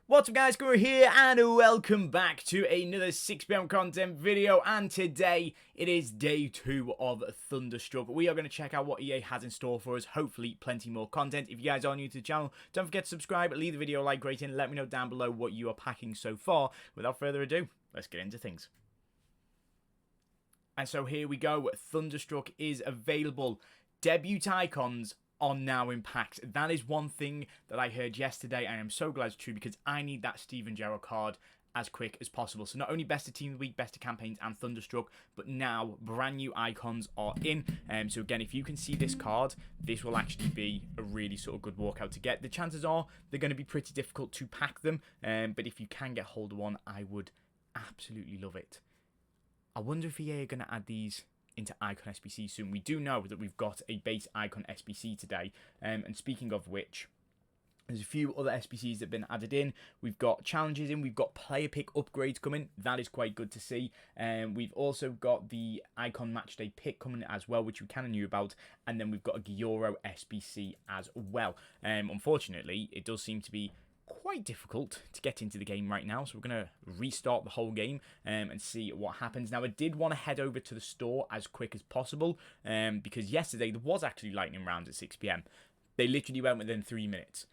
What's up guys, Guru here and welcome back to another 6 PM content video, and today it is day 2 of Thunderstruck. We are going to check out what EA has in store for us, hopefully plenty more content. If you guys are new to the channel, don't forget to subscribe, leave the video a like rating, let me know down below what you are packing so far. Without further ado, let's get into things. And so here we go, Thunderstruck is available. Debut icons are now in packs. That is one thing that I heard yesterday, and I'm so glad it's true because I need that Steven Gerrard card as quick as possible. So not only best of team of the week, best of campaigns and Thunderstruck, but now brand new icons are in. So again, if you can see this card, this will actually be a really sort of good walkout to get. The chances are they're going to be pretty difficult to pack them, but if you can get hold of one, I would absolutely love it. I wonder if EA are going to add these into Icon SBC soon. We do know that we've got a base Icon SBC today, and speaking of which, there's a few other SBCs that have been added in. We've got challenges in, we've got player pick upgrades coming. That is quite good to see. We've also got the Icon Matchday pick coming as well, which we kind of knew about, and then we've got a Gyoro SBC as well. Unfortunately, it does seem to be quite difficult to get into the game right now, so we're going to restart the whole game and see what happens. Now, I did want to head over to the store as quick as possible because yesterday there was actually lightning rounds at 6 PM. They literally went within 3 minutes,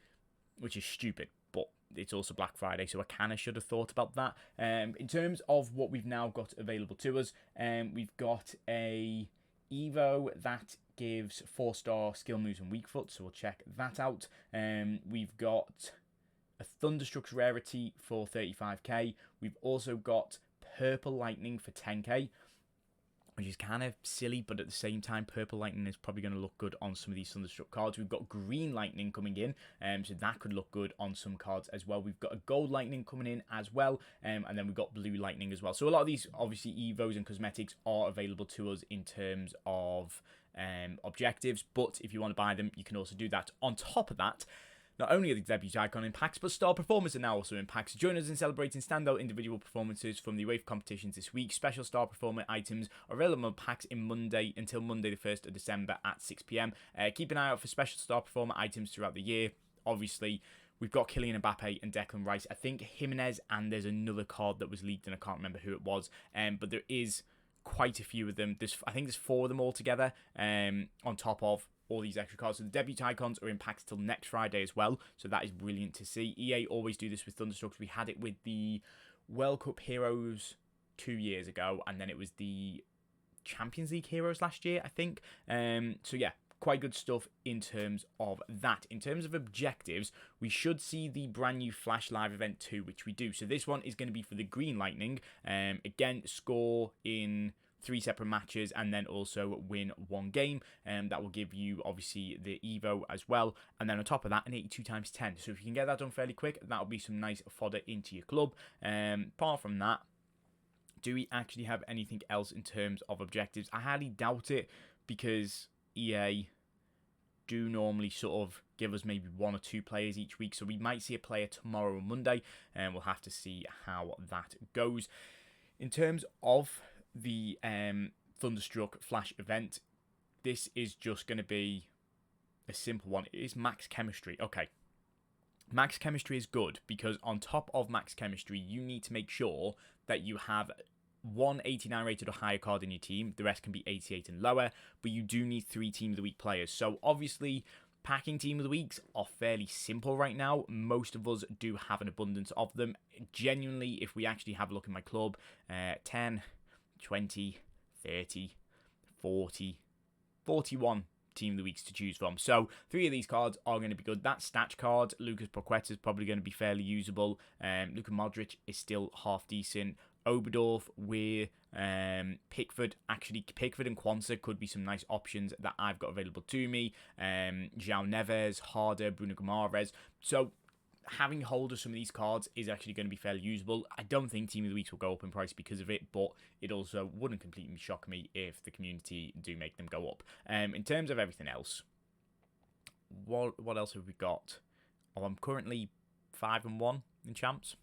which is stupid, but it's also Black Friday, so I kind of should have thought about that. In terms of what we've now got available to us, we've got a Evo that gives 4-star skill moves and weak foot, so we'll check that out. We've got a Thunderstruck's rarity for 35k. We've also got Purple Lightning for 10k, which is kind of silly, but at the same time, Purple Lightning is probably going to look good on some of these Thunderstruck cards. We've got Green Lightning coming in, so that could look good on some cards as well. We've got a Gold Lightning coming in as well, and then we've got Blue Lightning as well. So a lot of these, obviously, Evos and cosmetics are available to us in terms of objectives, but if you want to buy them, you can also do that. On top of that, not only are the debut icon in packs, but star performers are now also in packs. Join us in celebrating standout individual performances from the UEFA competitions this week. Special star performer items are available in packs until Monday the 1st of December at 6 PM. Keep an eye out for special star performer items throughout the year. Obviously, we've got Kylian Mbappe and Declan Rice. I think Jimenez, and there's another card that was leaked and I can't remember who it was. But there is quite a few of them. I think there's 4 of them altogether on top of all these extra cards. So the debut icons are in packs till next Friday as well, so that is brilliant to see. EA always do this with Thunderstruck. We had it with the World Cup Heroes 2 years ago, and then it was the Champions League Heroes last year, I think. So yeah, quite good stuff in terms of that. In terms of objectives, we should see the brand new Flash Live Event 2, which we do. So this one is going to be for the Green Lightning. Again, score in 3 separate matches and then also win 1 game, and that will give you obviously the Evo as well, and then on top of that an 82 times 10. So if you can get that done fairly quick, that'll be some nice fodder into your club. Apart from that, do we actually have anything else in terms of objectives? I highly doubt it, because EA do normally sort of give us maybe 1 or 2 players each week, so we might see a player tomorrow or Monday, and we'll have to see how that goes. In terms of the Thunderstruck Flash event, this is just going to be a simple one. It is Max Chemistry. Okay, Max Chemistry is good because on top of Max Chemistry, you need to make sure that you have 189 rated or higher card in your team. The rest can be 88 and lower, but you do need 3 Team of the Week players. So obviously, packing Team of the Weeks are fairly simple right now. Most of us do have an abundance of them. Genuinely, if we actually have a look in my club, 10, 20, 30, 40, 41 Team of the Weeks to choose from. So 3 of these cards are going to be good. That Statch card, Lucas Paqueta, is probably going to be fairly usable. Luka Modric is still half decent. Oberdorf, Weir, Pickford. Actually, Pickford and Kwanzaa could be some nice options that I've got available to me. João Neves, Harder, Bruno Guimaraes. So having hold of some of these cards is actually going to be fairly usable. I don't think Team of the Weeks will go up in price because of it, but it also wouldn't completely shock me if the community do make them go up. In terms of everything else, what else have we got? Oh, I'm currently 5-1 in champs.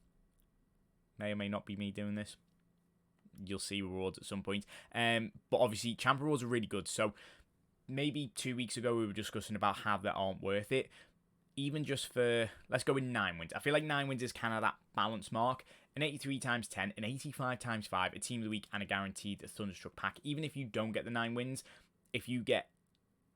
May or may not be me doing this. You'll see rewards at some point. But obviously, champ rewards are really good. So maybe 2 weeks ago we were discussing about how they aren't worth it. even just for, let's go with 9 wins. I feel like 9 wins is kind of that balance mark. An 83 times 10, an 85 times 5, a team of the week, and a guaranteed thunderstruck pack. Even if you don't get the 9 wins, if you get,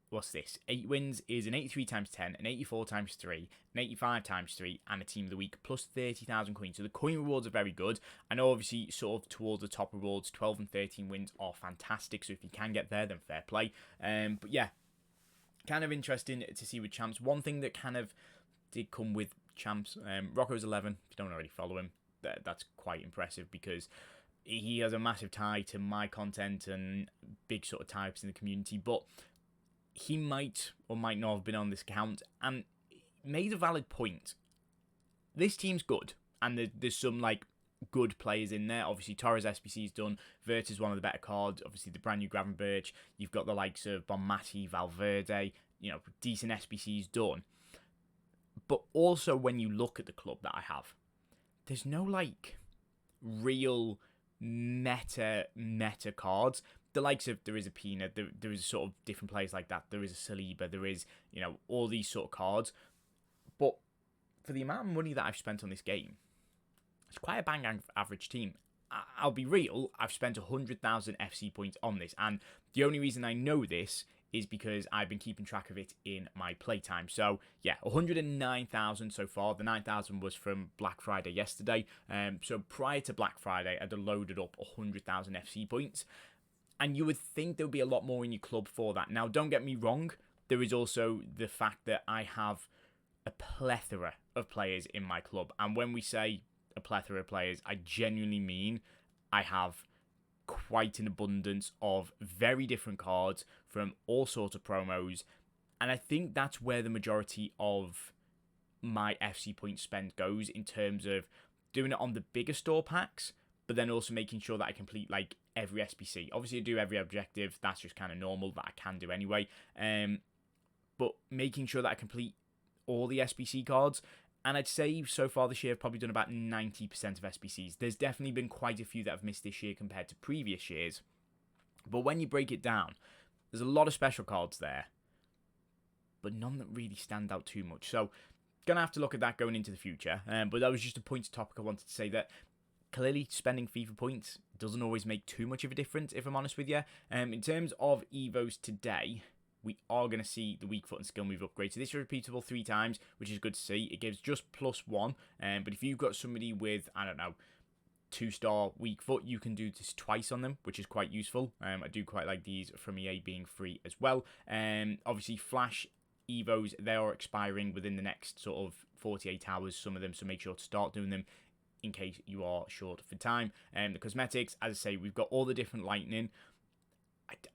what's this? 8 wins is an 83 times 10, an 84 times 3, an 85 times 3, and a team of the week, plus 30,000 coins. So the coin rewards are very good. I know obviously sort of towards the top rewards, 12 and 13 wins are fantastic. So if you can get there, then fair play. But yeah, kind of interesting to see with champs. One thing that kind of did come with champs, Rocco's 11, if you don't already follow him, that's quite impressive because he has a massive tie to my content and big sort of types in the community, but he might or might not have been on this account and made a valid point. This team's good, and there's some like good players in there. Obviously, Torres SBC's done. Vert is one of the better cards. Obviously, the brand new Gravenberch. You've got the likes of Bonmati, Valverde. You know, decent SBC's done. But also, when you look at the club that I have, there's no like real meta cards. The likes of, there is a Pina, there is sort of different players like that. There is a Saliba, there is, you know, all these sort of cards. But for the amount of money that I've spent on this game, it's quite a bang average team. I'll be real, I've spent 100,000 FC points on this, and the only reason I know this is because I've been keeping track of it in my playtime. So yeah, 109,000 so far. The 9,000 was from Black Friday yesterday. So prior to Black Friday, I'd loaded up 100,000 FC points. And you would think there would be a lot more in your club for that. Now, don't get me wrong. There is also the fact that I have a plethora of players in my club. And when we say a plethora of players, I genuinely mean I have quite an abundance of very different cards from all sorts of promos, and I think that's where the majority of my FC point spend goes, in terms of doing it on the bigger store packs, but then also making sure that I complete like every SBC. Obviously I do every objective, that's just kind of normal, that I can do anyway, but making sure that I complete all the SBC cards. And I'd say so far this year I've probably done about 90% of SBCs. There's definitely been quite a few that I've missed this year compared to previous years. But when you break it down, there's a lot of special cards there, but none that really stand out too much. So, gonna have to look at that going into the future. But that was just a point topic I wanted to say, that clearly spending FIFA points doesn't always make too much of a difference, if I'm honest with you. In terms of Evos today, we are going to see the weak foot and skill move upgrade. So this is repeatable 3 times, which is good to see. It gives just +1. But if you've got somebody with, I don't know, 2-star weak foot, you can do this twice on them, which is quite useful. I do quite like these from EA being free as well. Obviously, Flash Evos, they are expiring within the next sort of 48 hours, some of them. So make sure to start doing them in case you are short for time. The cosmetics, as I say, we've got all the different lightning.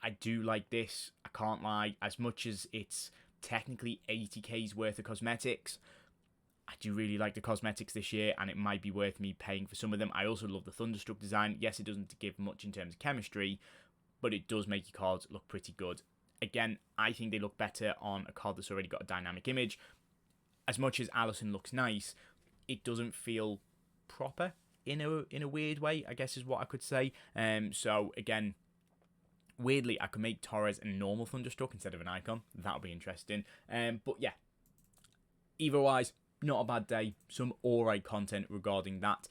I do like this, I can't lie. As much as it's technically 80k's worth of cosmetics, I do really like the cosmetics this year, and it might be worth me paying for some of them. I also love the Thunderstruck design. Yes, it doesn't give much in terms of chemistry, but it does make your cards look pretty good. Again, I think they look better on a card that's already got a dynamic image. As much as Allison looks nice, it doesn't feel proper in a weird way, I guess is what I could say. So again, weirdly, I could make Torres a normal Thunderstruck instead of an icon. That'll be interesting. But yeah, Evo-wise, not a bad day. Some alright content regarding that.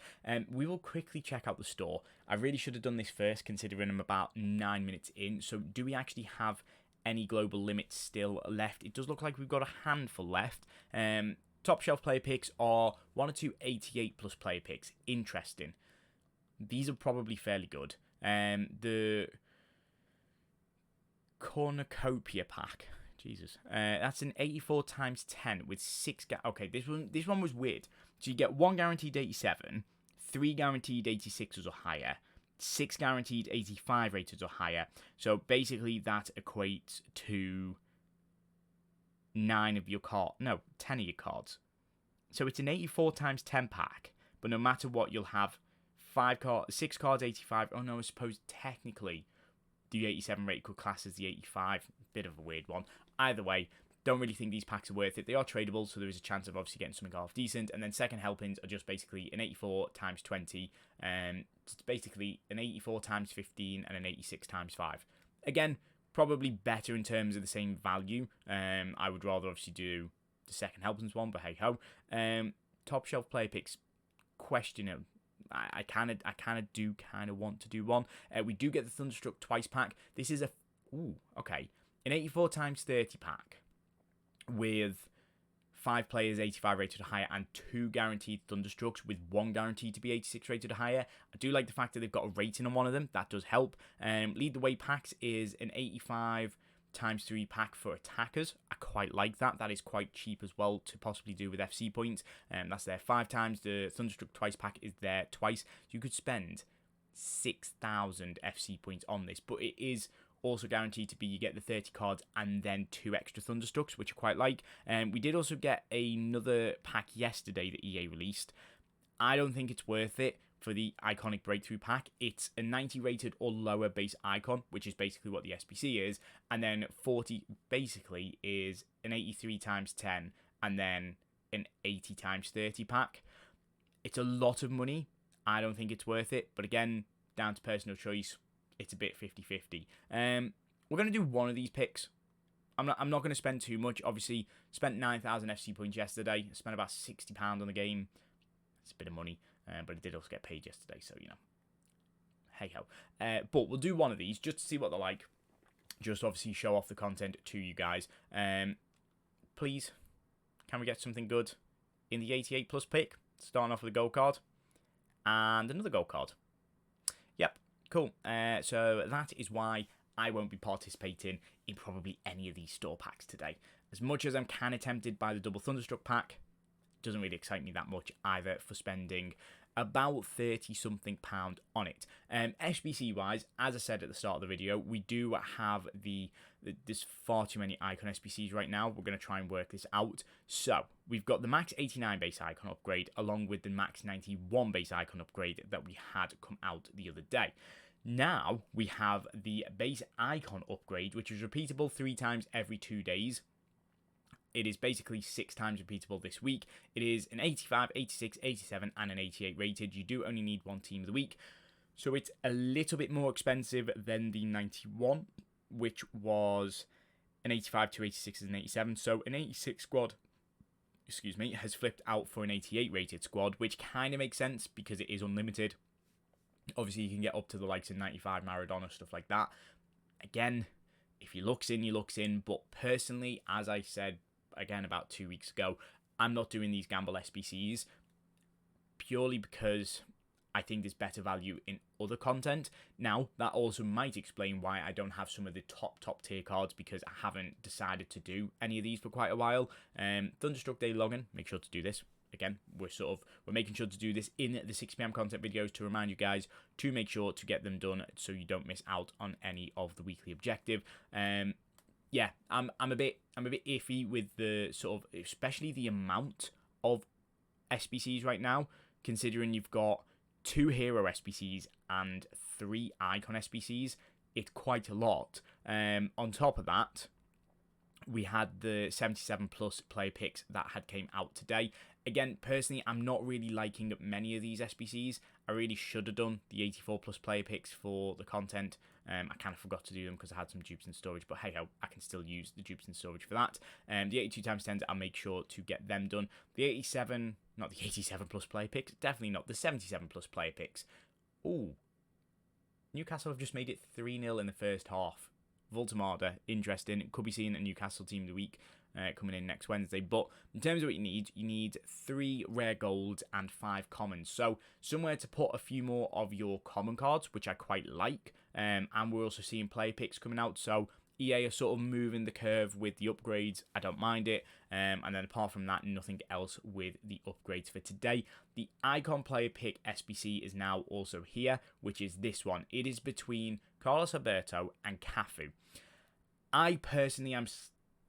We will quickly check out the store. I really should have done this first, considering I'm about 9 minutes in. So do we actually have any global limits still left? It does look like we've got a handful left. Top shelf player picks are 1 or 2 88 plus player picks. Interesting. These are probably fairly good. The Cornucopia pack, Jesus, that's an 84 times 10 with 6 okay, this one was weird. So you get 1 guaranteed 87, 3 guaranteed 86s or higher, 6 guaranteed 85 rated or higher. So basically that equates to 10 of your cards. So it's an 84 times 10 pack, but no matter what, you'll have 6 cards 85. Oh no, I suppose technically the 87 rate could class as the 85. Bit of a weird one. Either way, don't really think these packs are worth it. They are tradable, so there is a chance of obviously getting something half decent. And then second helpings are just basically an 84 times 20. It's basically an 84 times 15 and an 86 times 5. Again, probably better in terms of the same value. I would rather obviously do the second helpings one, but hey ho. Top shelf player picks, questionable. I kind of do want to do one. We do get the Thunderstruck twice pack. This is an 84 times 30 pack with 5 players 85 rated or higher and 2 guaranteed Thunderstrucks with 1 guaranteed to be 86 rated or higher. I do like the fact that they've got a rating on one of them. That does help. Lead the way packs is an 85 times 3 pack for attackers. I quite like that. That is quite cheap as well to possibly do with FC points. That's there 5 times. The Thunderstruck twice pack is there twice. You could spend 6,000 FC points on this, but it is also guaranteed to be you get the 30 cards and then 2 extra Thunderstrucks, which I quite like. We did also get another pack yesterday that EA released. I don't think it's worth it for the iconic breakthrough pack. It's a 90 rated or lower base icon, which is basically what the SBC is, and then 40 basically is an 83 times 10 and then an 80 times 30 pack. It's a lot of money. I don't think it's worth it, but again, down to personal choice. It's a bit 50-50. We're going to do one of these picks. I'm not going to spend too much. Obviously, spent 9,000 FC points yesterday. Spent about £60 on the game. It's a bit of money, but it did also get paid yesterday, so, you know. Hey ho. But we'll do one of these just to see what they're like. Just obviously show off the content to you guys. Please, can we get something good in the 88 plus pick? Starting off with a gold card. And another gold card. Yep. Cool. So that is why I won't be participating in probably any of these store packs today. As much as I'm kind of tempted by the double Thunderstruck pack, it doesn't really excite me that much either for spending about 30 something pound on it. SBC wise, as I said at the start of the video, we do have there's far too many icon SBCs right now. We're going to try and work this out. So we've got the max 89 base icon upgrade along with the max 91 base icon upgrade that we had come out the other day. Now we have the base icon upgrade, which is repeatable 3 times every 2 days. It is basically 6 times repeatable this week. It is an 85, 86, 87, and an 88 rated. You do only need 1 team of the week. So it's a little bit more expensive than the 91, which was an 85 to 86 and an 87. So an 86 squad, has flipped out for an 88 rated squad, which kind of makes sense because it is unlimited. Obviously, you can get up to the likes of 95 Maradona, stuff like that. Again, if you looks in, you looks in. But personally, as I said, again, about 2 weeks ago, I'm not doing these gamble SBCs purely because I think there's better value in other content. Now, that also might explain why I don't have some of the top tier cards because I haven't decided to do any of these for quite a while. Thunderstruck Day Login, make sure to do this. Again, we're making sure to do this in the 6 PM content videos to remind you guys to make sure to get them done so you don't miss out on any of the weekly objective. Yeah, I'm a bit iffy with the sort of, especially the amount of SBCs right now, considering you've got 2 hero SBCs and 3 icon SBCs. It's quite a lot. On top of that, we had the 77 plus player picks that had came out today. Again, personally, I'm not really liking many of these SBCs. I really should have done the 84 plus player picks for the content. I kind of forgot to do them because I had some dupes in storage, but hey ho, I can still use the dupes in storage for that. The 82 times 10s, I'll make sure to get them done. The 87, not the 87 plus player picks, definitely not the 77 plus player picks. Ooh, Newcastle have just made it 3-0 in the first half. Voltamada, interesting. Could be seeing a Newcastle team of the week coming in next Wednesday. But in terms of what you need 3 rare golds and 5 commons. So somewhere to put a few more of your common cards, which I quite like. And we're also seeing player picks coming out. So EA are sort of moving the curve with the upgrades. I don't mind it. And then apart from that, nothing else with the upgrades for today. The icon player pick SBC is now also here, which is this one. It is between Carlos Alberto and Cafu. I personally am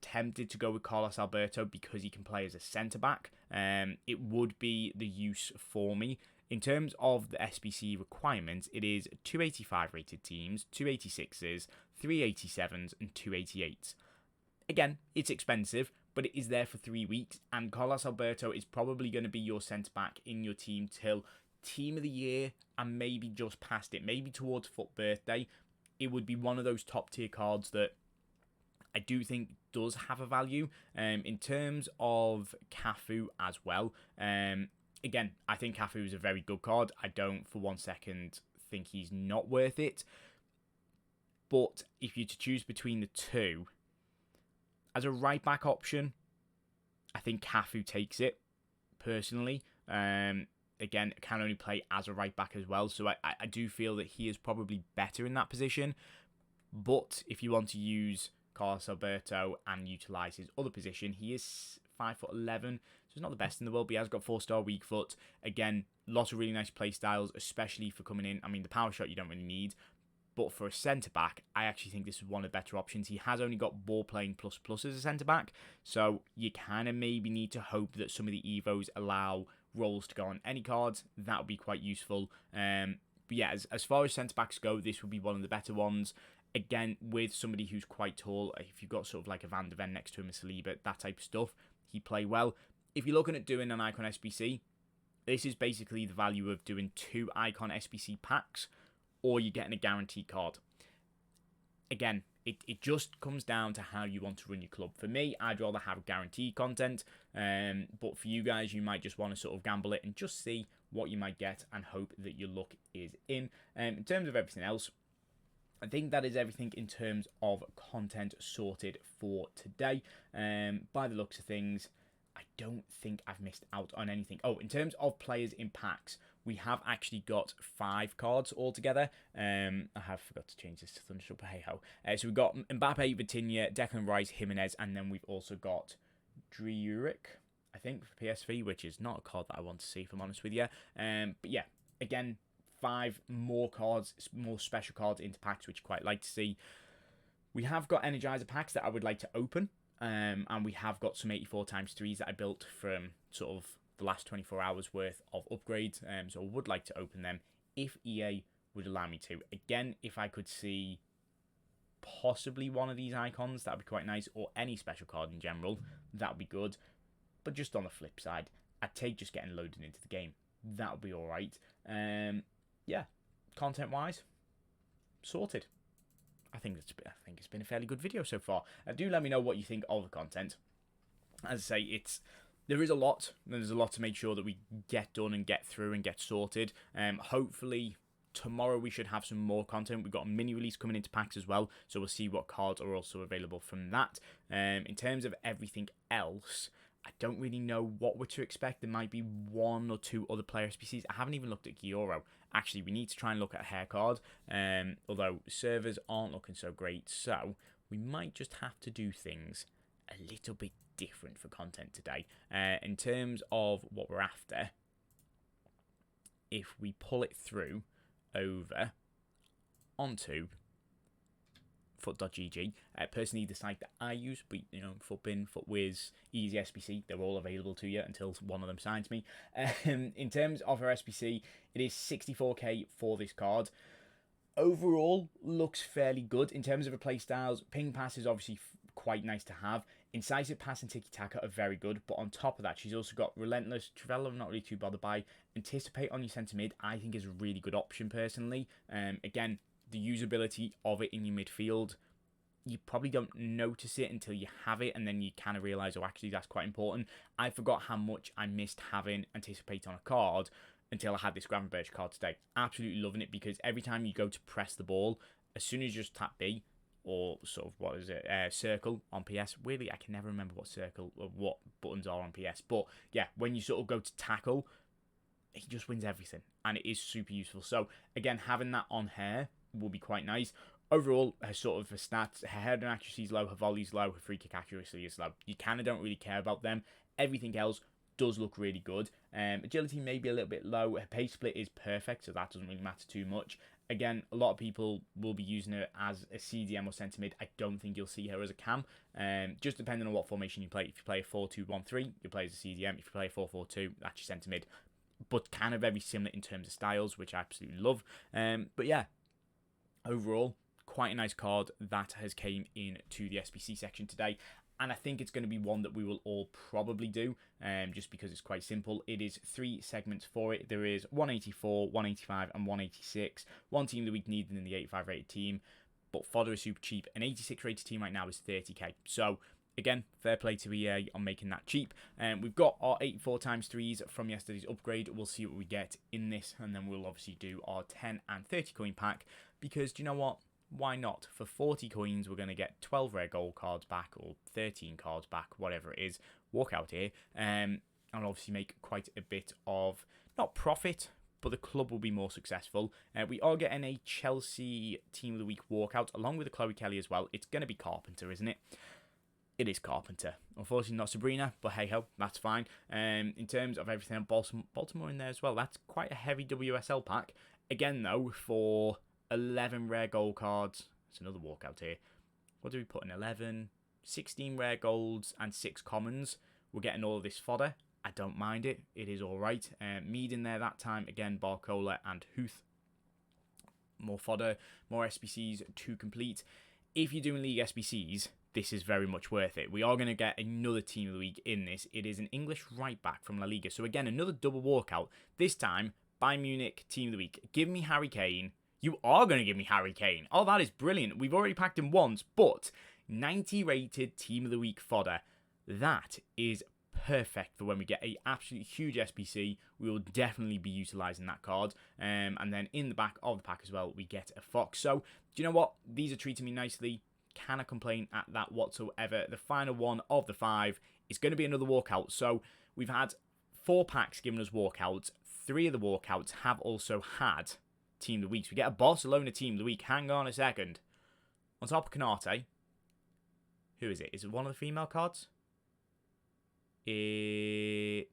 tempted to go with Carlos Alberto because he can play as a centre-back. It would be the use for me. In terms of the SBC requirements, it is 285 rated teams, 286s, 387s, and 288s. Again, it's expensive, but it is there for 3 weeks, and Carlos Alberto is probably going to be your centre-back in your team till Team of the Year, and maybe just past it, maybe towards FUT Birthday. It would be one of those top-tier cards that I do think does have a value. In terms of Cafu as well, again, I think Cafu is a very good card. I don't for 1 second think he's not worth it. But if you're to choose between the two, as a right back option, I think Cafu takes it, personally. Again, can only play as a right back as well, so I do feel that he is probably better in that position. But if you want to use Carlos Alberto and utilise his other position, he is 5'11", so he's not the best in the world, but he has got 4-star weak foot. Again, lots of really nice play styles, especially for coming in. I mean, the power shot you don't really need, but for a centre-back, I actually think this is one of the better options. He has only got ball-playing plus as a centre-back, so you kind of maybe need to hope that some of the Evos allow roles to go on any cards. That would be quite useful. But yeah, as far as centre-backs go, this would be one of the better ones. Again, with somebody who's quite tall, if you've got sort of like a Van de Ven next to him, a Saliba, that type of stuff, he play well. If you're looking at doing an Icon SBC, this is basically the value of doing 2 Icon SBC packs, or you're getting a guaranteed card. Again, it just comes down to how you want to run your club. For me, I'd rather have guaranteed content, but for you guys, you might just want to sort of gamble it and just see what you might get and hope that your luck is in. In terms of everything else, I think that is everything in terms of content sorted for today. By the looks of things, I don't think I've missed out on anything. Oh, in terms of players in packs, we have actually got 5 cards altogether. I have forgot to change this to Thunderstruck, but hey ho. So we've got Mbappe, Vitinha, Declan Rice, Jimenez, and then we've also got Driuric, I think, for PSV, which is not a card that I want to see, if I'm honest with you. But yeah, again, 5 more cards, more special cards into packs, which I quite like to see. We have got Energizer packs that I would like to open. And we have got some 84x3s that I built from sort of the last 24 hours worth of upgrades. So I would like to open them if EA would allow me to. Again, if I could see possibly one of these icons, that would be quite nice, or any special card in general, that would be good. But just on the flip side, I'd take just getting loaded into the game. That would be alright. Yeah, content-wise, sorted. I think it's been a fairly good video so far. Do let me know what you think of the content. As I say, there is a lot. There's a lot to make sure that we get done and get through and get sorted. Hopefully tomorrow we should have some more content. We've got a mini release coming into packs as well, so we'll see what cards are also available from that. In terms of everything else, I don't really know what we're to expect. There might be 1 or 2 other player SPCs. I haven't even looked at Gioro. Actually, we need to try and look at a hair card, although servers aren't looking so great, so we might just have to do things a little bit different for content today. In terms of what we're after, if we pull it through over onto foot.gg. Personally, the site that I use, but Footbin, Footwiz, Easy SBC, they're all available to you until one of them signs me. In terms of our SBC, it is 64k for this card. Overall, looks fairly good in terms of her play styles. Ping pass is obviously quite nice to have. Incisive pass and tiki taka are very good, but on top of that, she's also got relentless. Trivela, I'm not really too bothered by. Anticipate on your centre mid, I think is a really good option personally. Again, the usability of it in your midfield, you probably don't notice it until you have it, and then you kind of realise, oh, actually, that's quite important. I forgot how much I missed having Anticipate on a card until I had this Gravenberch card today. Absolutely loving it, because every time you go to press the ball, as soon as you just tap B, or sort of, circle on PS. Weirdly, I can never remember what circle or what buttons are on PS. But yeah, when you sort of go to tackle, he just wins everything, and it is super useful. So again, having that on her will be quite nice. Overall, her sort of stats, her header accuracy is low, her volley is low, her free kick accuracy is low. You kind of don't really care about them. Everything else does look really good. Agility may be a little bit low. Her pace split is perfect, so that doesn't really matter too much. Again, a lot of people will be using her as a CDM or centre mid. I don't think you'll see her as a cam. Just depending on what formation you play. If you play a 4-2-1-3, you'll play as a CDM. If you play a 4-4-2, that's your centre mid. But kind of very similar in terms of styles, which I absolutely love. But yeah, overall, quite a nice card that has came into the SBC section today. And I think it's going to be one that we will all probably do, just because it's quite simple. It is 3 segments for it. There is 184, 185, and 186. One team that we need in the 85 rated team, but fodder is super cheap. An 86 rated team right now is 30k. So Again, fair play to EA on making that cheap. We've got our 84 times 3s from yesterday's upgrade. We'll see what we get in this, and then we'll obviously do our 10 and 30 coin pack, because do you know what? Why not? For 40 coins, we're going to get 12 rare gold cards back, or 13 cards back, whatever it is. Walk out here, and obviously make quite a bit of, not profit, but the club will be more successful. We are getting a Chelsea Team of the Week walkout, along with a Chloe Kelly as well. It's going to be Carpenter, isn't it? It is Carpenter. Unfortunately, not Sabrina, but hey-ho, that's fine. In terms of everything, Baltimore in there as well. That's quite a heavy WSL pack. Again, though, for 11 rare gold cards. It's another walkout here. What do we put in? 11, 16 rare golds, and 6 commons. We're getting all of this fodder. I don't mind it. It is all right. Mead in there that time. Again, Barcola and Huth. More fodder, more SBCs to complete. If you're doing League SBCs, this is very much worth it. We are going to get another Team of the Week in this. It is an English right back from La Liga. So again, another double walkout. This time, Bayern Munich Team of the Week. Give me Harry Kane. You are going to give me Harry Kane. Oh, that is brilliant. We've already packed him once, but 90 rated Team of the Week fodder. That is perfect for when we get a absolutely huge SBC. We will definitely be utilising that card. And then in the back of the pack as well, we get a Fox. So, do you know what? These are treating me nicely. Cannot complain at that whatsoever. The final one of the 5 is going to be another walkout. So we've had 4 packs giving us walkouts. 3 of the walkouts have also had Team of the Week. So we get a Barcelona Team of the Week. Hang on a second. On top of Canate, who is it? Is it one of the female cards? It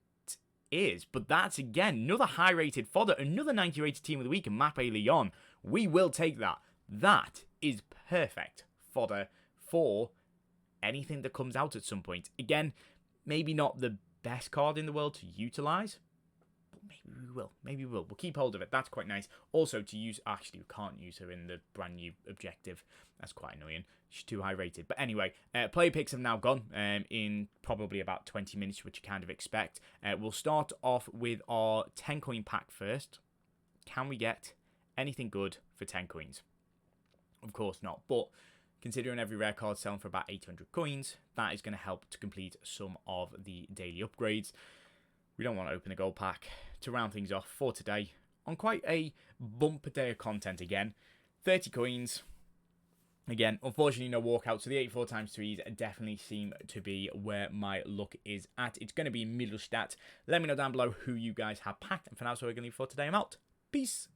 is. But that's, again, another high-rated fodder. Another 90-rated Team of the Week in Mappe Lyon. We will take that. That is perfect fodder for anything that comes out at some point. Again, maybe not the best card in the world to utilise, but maybe we will. Maybe we will. We'll keep hold of it. That's quite nice. Also, to use... Actually, we can't use her in the brand new objective. That's quite annoying. She's too high rated. But anyway, player picks have now gone in probably about 20 minutes, which you kind of expect. We'll start off with our 10 coin pack first. Can we get anything good for 10 coins? Of course not. But considering every rare card selling for about 800 coins, that is going to help to complete some of the daily upgrades. We don't want to open the gold pack. To round things off for today, on quite a bumper day of content again, 30 coins. Again, unfortunately, no walkout, so the 84 times 3s definitely seem to be where my luck is at. It's going to be middle stat. Let me know down below who you guys have packed. And for now, so we're going to leave for today. I'm out. Peace.